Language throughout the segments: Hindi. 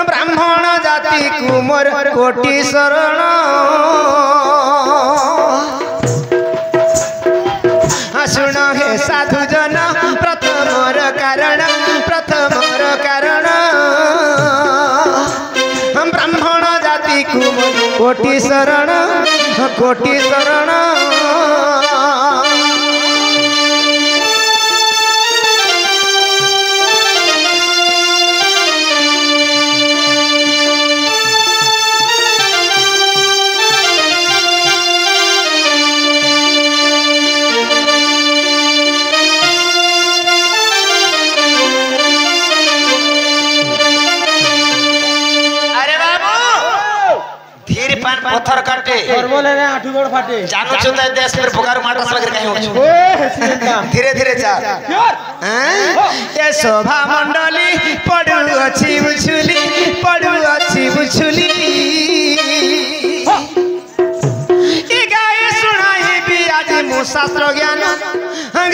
ब्राह्मण जाति कुमोर कोटि शरण शुण हे साधु जन प्रथमर कारण ब्राह्मण जाति कुमोर कोटि शरण पत्थर काटे और बोले ने आठू गोड़ फाटे जानो चुता देश पर पुकार माटा सलग कहीं हो धीरे धीरे जा ये शोभा मंडली पडु अछि बुझुली ई गाय सुनाई भी आज मो शास्त्र ज्ञान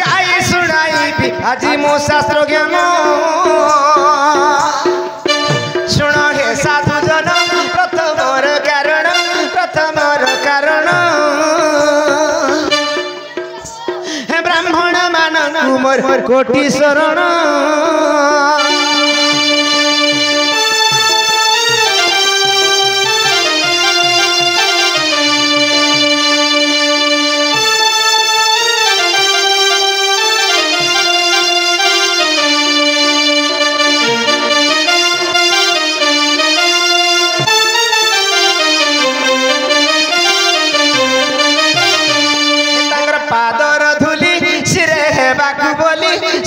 गाय सुनाई भी आज मो शास्त्र ज्ञान सुन हे साधु जन प्रथमर कारण हे ब्राह्मण मान कुमोर कोटि शरण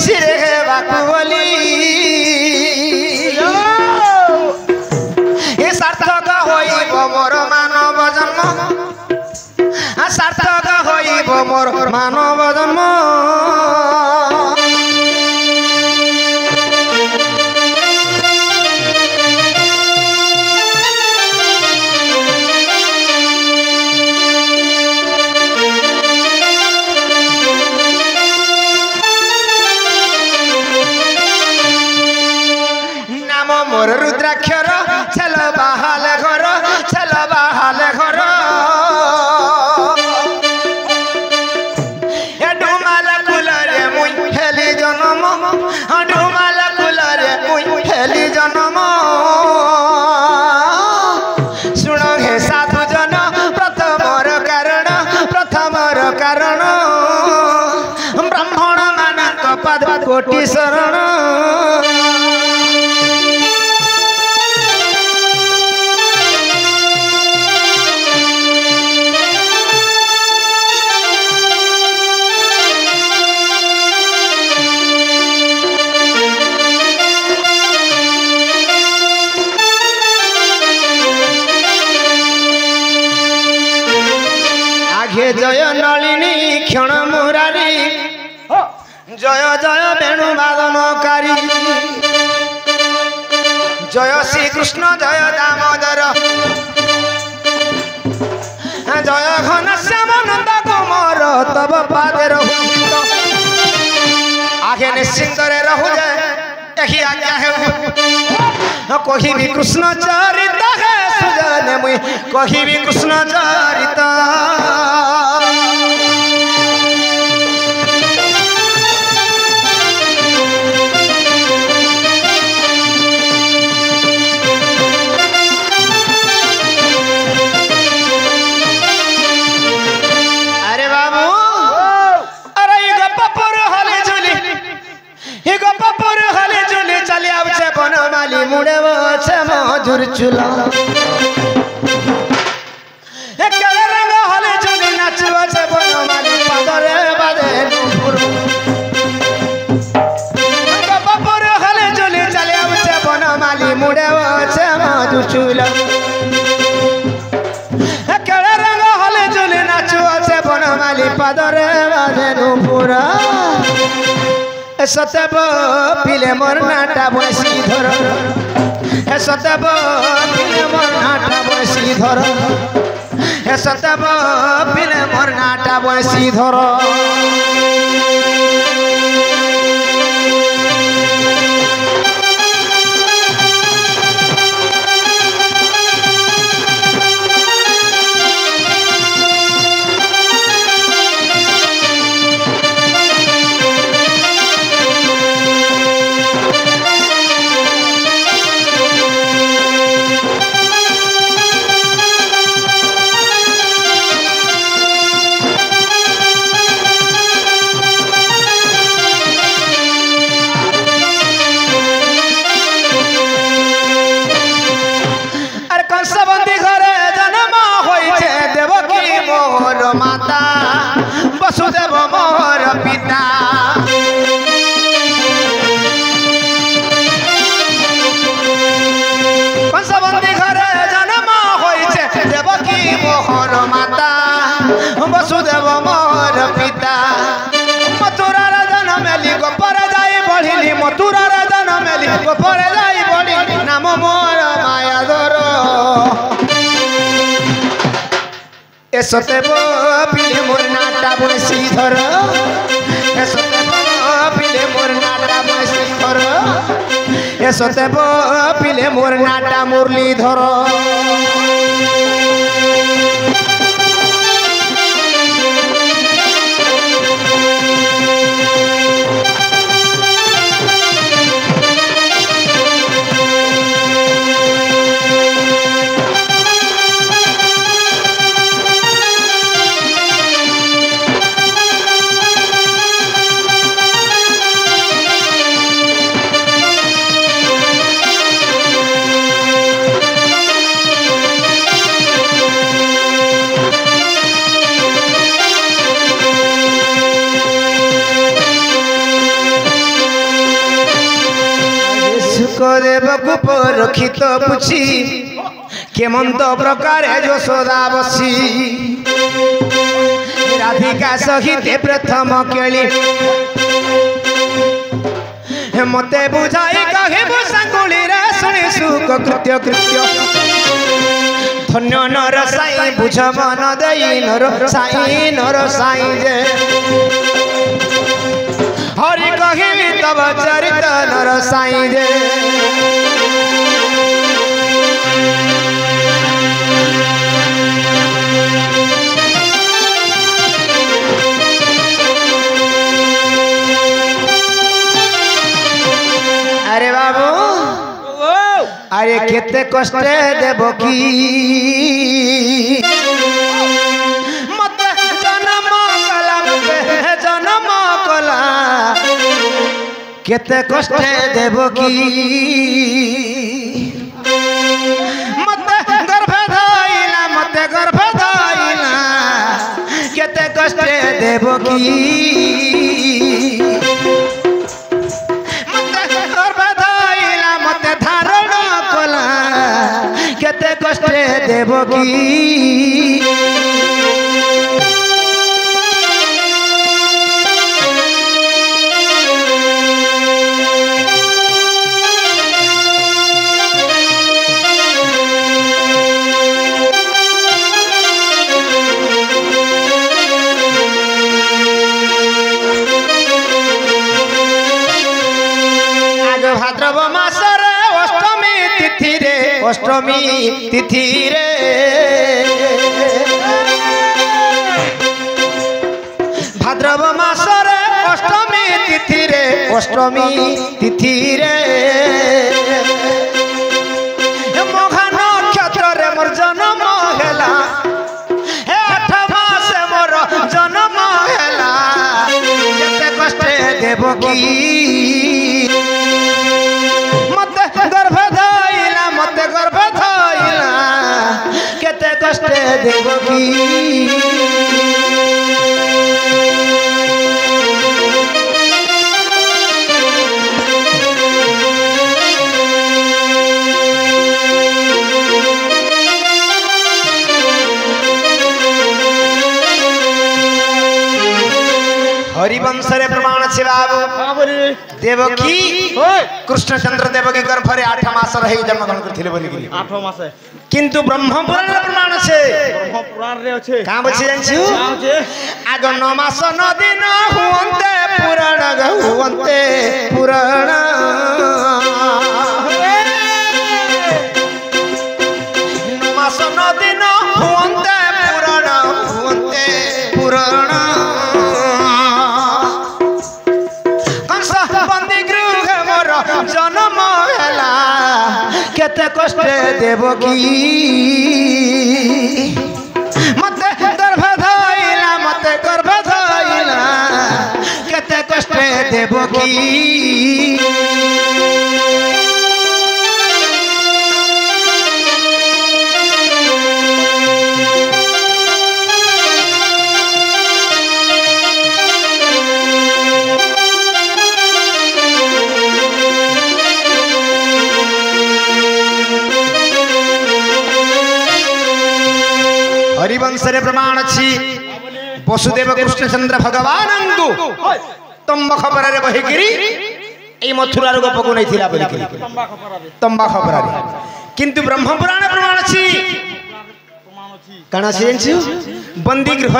सिरे बाकु बोली ये सार्थक होइब मोर मानव जन्म सार्थक होइब मोर मानव जन्म मोर रुद्राक्षर छल बाहाल घर ए डुमाल कुलरे मुई हेली जन्म डुमाल कुलरे मुई हेली जन्म सुन हे साधु जन प्रथमर कारण ब्राह्मण मानक पद कोटि शरण जय नलिनी क्षण मुरारी जय जय वेणु वादनकारी जय श्री कृष्ण जय दामोदर जय घन श्याम नंद कुमार तब पादे रहु आगे निश्चिंत रे रहु जे एही आज्ञा है कही भी कृष्ण चरित है सुजन मुई कही भी कृष्ण चरित मुड़े मधुर चूल्हा रंग हले चुली नाचवा से बनमाली पादरे बादे बापर हले चुली चले से बनमाली मुड़े मधुर चूल्हा रंग हले चुली नाचवा से बनमाली पादरे बादे पूरा सतब पिले मोर नाटा बसी धर सतब पिले मोर नाटा बसी धर सतब पिले मोर नाटा बसी धर ए सतेब पिले मोर नाटा बंशीधर ए सतेब पिले मोर नाटा बंशीधर ए सतेब पिले मोर नाटा मुरलीधर देवकु परखित पुछि केमंत प्रकार यशोदा बसी राधिका सहित प्रथम केली मते बुझाई कहे सांगुली रे शुणी सुख कृत्य कृत्य धन्य नर साई बुझ मन दई नर साई जे हरि कहि तब चरित नर साई जे अरे बाबू अरे केते कष्ट देव की मत जन्म कला मत जन्म कला केते कष्ट देव की मत गर्भ धाइला केते कष्ट देव की केते कष्ट देव की भाद्रव मास अष्टमी तिथि रे भाद्रव मास रे अष्टमी तिथि रे अष्टमी तिथि रे मघा नक्षत्र रे मोर जन्म हेला हे 8 मास मोर जन्म हेला केते कष्ट देव की मते गर्भ गर्भ धाइला केते कष्ट देव की हरिवंश रे प्रमाण छे बाबू देवकी कृष्णचंद्र देवकी गर्भ रे 8 मास रही जन्म ग्रहण करथिले बोली 8 मास किंतु ब्रह्म पुराण रे प्रमाण छे ब्रह्म पुराण रे अछि का बछि जानछु आग 9 मास 9 दिन हुवंते पुराण हुवंते पुराण 9 मास 9 दिन हुवंते पुराण हुवंते पुराण जन्म हेला केते कष्ट देव की मते गर्भ धाइला केते कष्ट देव की हरिवंश रे प्रमाण अछि वसुदेव कृष्णचंद्र भगवान तंबा खबर रे बहिगिरी ए मथुरा रो गप को नै थिला बोली तंबा खबर रे किंतु ब्रह्म पुराण प्रमाण अछि काना छिन छु बंदी गृह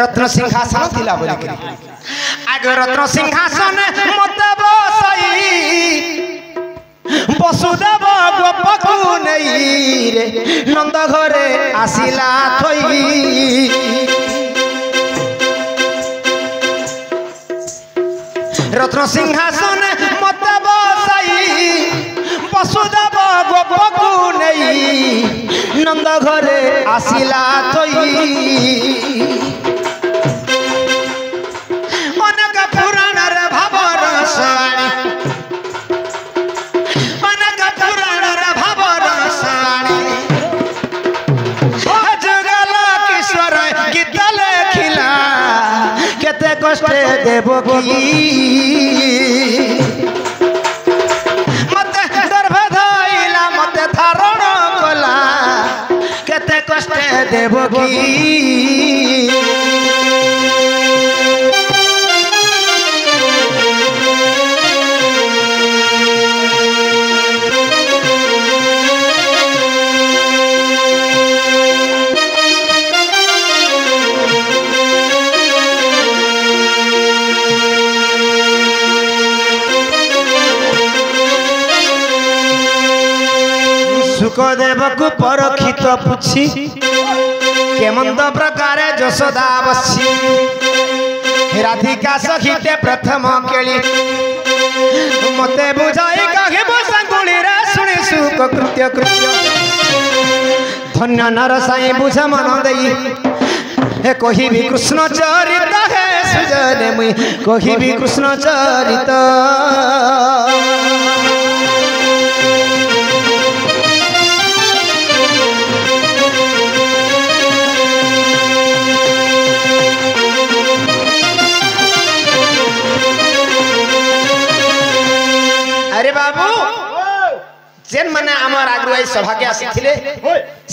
रत्न सिंहासन थिला बोली करी आगे रत्न सिंहासन मत बसई वसुदेव गोपकु नहीं रे नंद घरे आसिला थई रत्न सिंहासन मत बसई वसुदेव गोपकु नहीं नंद घरे आसिला थई अनेक पुराण रे भाव रसाणी अनेक पुराण रे भाव रसाणी जुगल किशोर गीत लेखिला केते कष्ट देवकी मते गर्भ धइला मते धारण कला केते कष्ट देवकी सुखदेव को परखित पुछि केमंद प्रकार यशोदा बसी राधिका सहिते प्रथम केली मते बुझाई कहबो संगुली रे सुनि सुख कृत्य कृत्य धन्य नर साई बुझ मन देई हे कहि भी कृष्ण चरित है सुजने मुई कहि भी कृष्ण चरित अरे बाबू जेन माने हमर आगुआई सभा के आसीथिले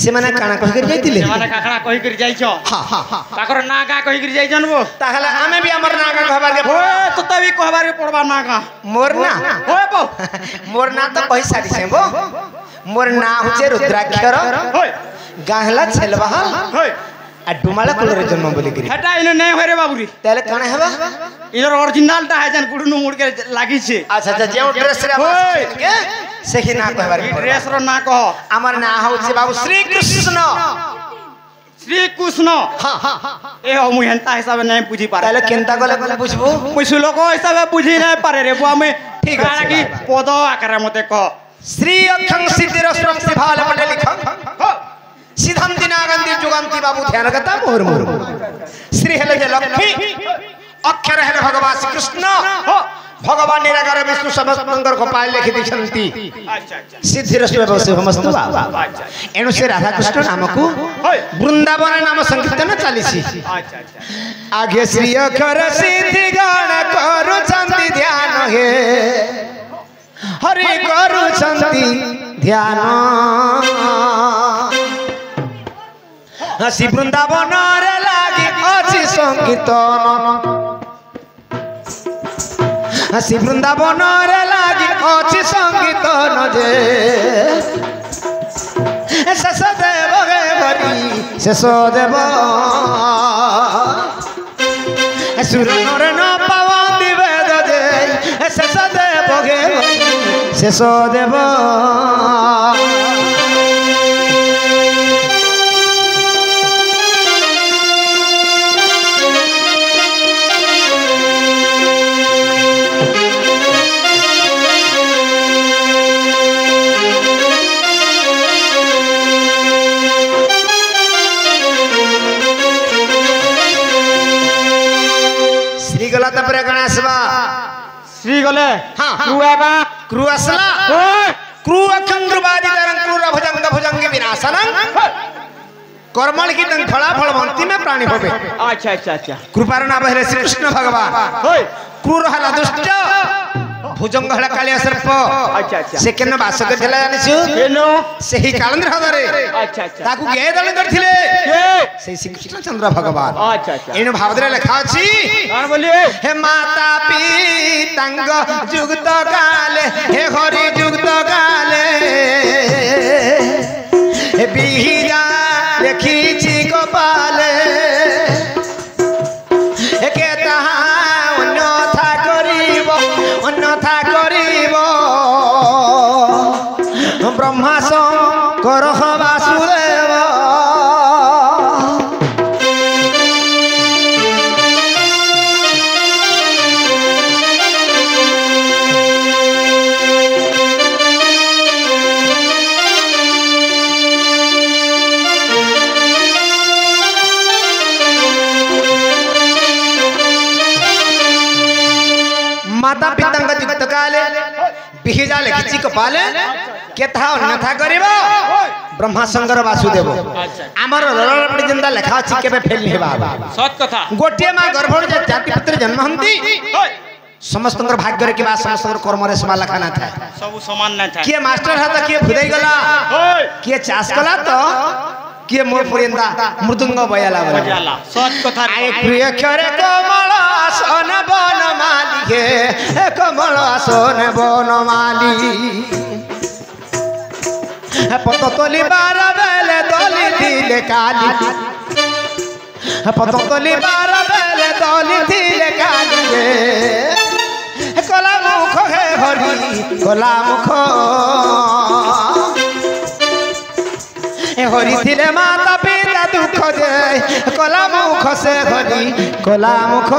से माने काना कहि कर जाइतिले माने काकड़ा कहि कर जाइछो हां हां हां ताकर नागा कहि कर जाइ जानबो ताहले हमें भी हमर नागा कहबार के ओए तो तभी कहबार के पड़बा नागा मोर ना ओए बो मोर ना तो कहि साडी से बो मोर ना होचे रुद्राक्षर होय गाहला छेलबा होय आ डुमाला कलर जन्म बोली करी हटा इने नै होय रे बाबूरी ताले काना हेबा इनर ओरिजिनल ता है जन कुडनु मुड़ के लागी छे अच्छा अच्छा जे ड्रेस रे होय के सेही ना कहबार ड्रेस रो ना कह हमर ना होचे बाबू श्री कृष्ण हां हां ए हो मुई हंता हिसाब नै बुझी पारे ताले केनता गले बुझबो पुछु लोक हिसाब बुझी नै पारे रे बुआ में ठीक है कि पद आकार मते कह श्री अखं सिद्धिर श्रम भाल पटे लिखं सीधम दिनागंदी जुगंती बाबू ध्यान करता मोर मोर श्री हेले जे लक्ष्मी अक्षर हेले भगवान श्री कृष्ण भगवान निराकार विष्णु समस्त को पाल लिखि दिछंती अच्छा अच्छा सिद्धि रस में समस्त बाबा एनु से राधा कृष्ण नाम को वृंदावन नाम संकीर्तन चालीसी अच्छा अच्छा आगे श्री अक्षर सिद्धि गण करू चंदी ध्यान हे हरि करू चंदी ध्यान हसी वृंदावन रे लागी अछि संकीर्तन हसी वृंदावन रे लागी अछि संकीर्तन जे शेष देव गे भरी शेष देव सुर नर न पावन दिवेद जे शेष देव गे शेष देव गला तपरे गण आसबा श्री गले हां क्रू आबा क्रू असला क्रू अखंद्रबादी तरंग क्रूर भुजंग भुजंग विनाशनं कर्मल की तंग फला फल भक्ति में प्राणी होबे अच्छा अच्छा अच्छा कृपार नाम है श्री कृष्ण भगवान होय क्रूर हला दुष्ट भुजंग हला कालिया सर्प अच्छा अच्छा से केन वास करथिला जानिछु केनो सेही कालंद्र हदरे अच्छा अच्छा ताकू के दल करथिले के से श्री कृष्ण चंद्र भगवान अच्छा अच्छा एनु भावदरे लेखा अछि कोन बोलिए हे माता पितांग जुगत काले हे हरि जुगत काले हे बिहिरा देखिछि गोपाले करह वासुदेव माता पिता युक्त काले बिहिजाले खिची कपाले केथा अन्यथा करिबो ब्रह्मा शंकर वासुदेव आमर रलपड़ी जिंदा लेखा अछि केबे फेल नि हेबा सत कथा गोटे मा गर्भण जे जाति पुत्र जन्म हंती समस्तंकर भाग्य रे किबा समस्तंकर कर्म रे समान लेखा ना थाए सब समान ना थाए के मास्टर हा त के फुदाई गला के चास कला त के मोर परिंदा मृदंग बयाला बजाला सत कथा आए प्रिय करे कोमल आसन बनमाली हे कोमल आसन बनमाली पत तोली बार बेले तोली दिले काली पत तोली बार बेले तोली दिले काली कला मुख हे हरि कला मुख हरि थिले माता पिता दुख दे कला मुख से हरि कला मुख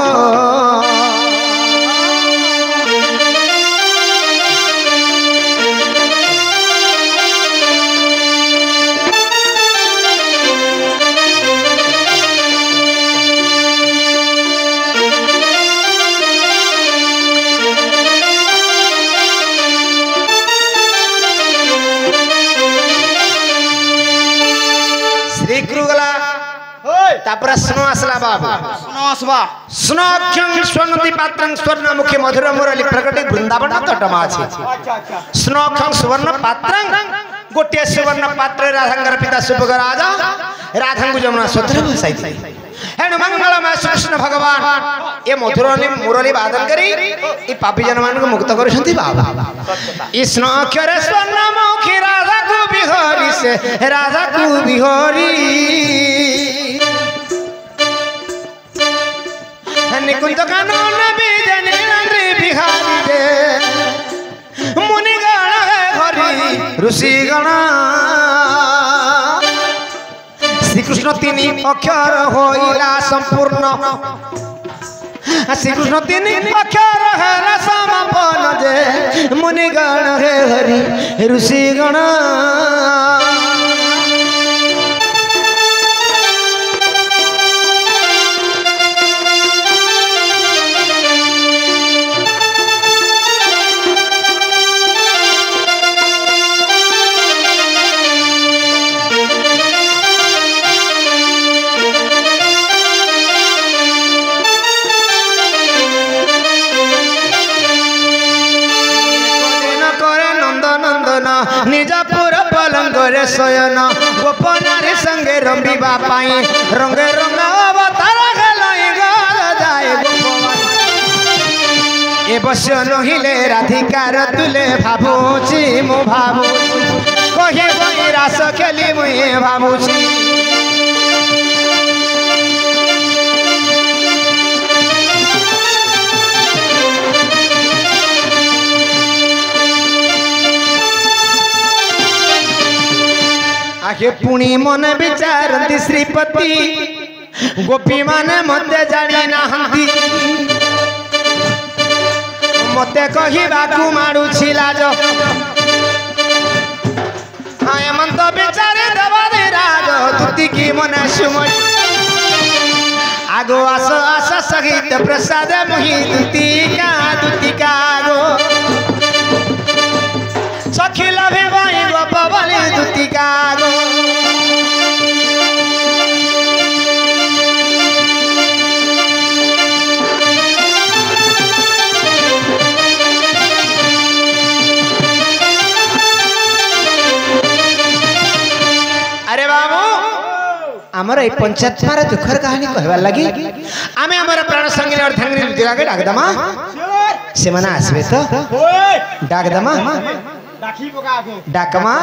तापर स्नो आसला बाबा स्नो आसबा स्नो अक्षं स्वर्णति पात्रं स्वर्णमुखी मधुर मुरली प्रकटे वृंदावन तटमा अछि स्नो अक्षं स्वर्ण पात्रं गोटे स्वर्ण पात्र राधांगर पिता सुभग राजा राधांगु जमुना स्वत्र बसाई हेनु मंगलमय कृष्ण भगवान ए मधुरली मुरली वादन करी ई पापी जन मान को मुक्त करछंती बाबा ई स्नो अक्षर स्वर्णमुखी राधा को बिहारी से राधा को बिहारी निकुंज कानून बीजनी नंदी बिहारी रे मुनि गण है हरि ऋषि गण श्री कृष्ण तीन अक्षर होइला संपूर्ण श्री कृष्ण तीन अक्षर है समापन जे मुनि गण है हरि ऋषि गण निजापुर पलंग रे शयन गोपनारी संगे रंबीबा पाई रंगे रंग अवतार खेलाई गल जाए ए बस्य नहिले राधिकार तुले भाबुची मु भाबुची कहि बई रास खेली मुई भाबुची आगे पुणी मन विचारती श्रीपति गोपी माने मते जानी नाहंती मते कहिबाकू माडुछि लाज हेमंत विचारे देवानी राज तुति की मने सुमय आगो आस आस सहित प्रसाद मुहि तुति का गो सखिला भी भाई गोपवली तुति का गो अरे बाबू आमर ए पंचायत मारे दुखर कहानी कहबार लगी आमे हमर प्राण संगिनी और धंगनी जगह के डाक दमा से मना आसबे तो डाक दमा डाकी बका आगो डाकमा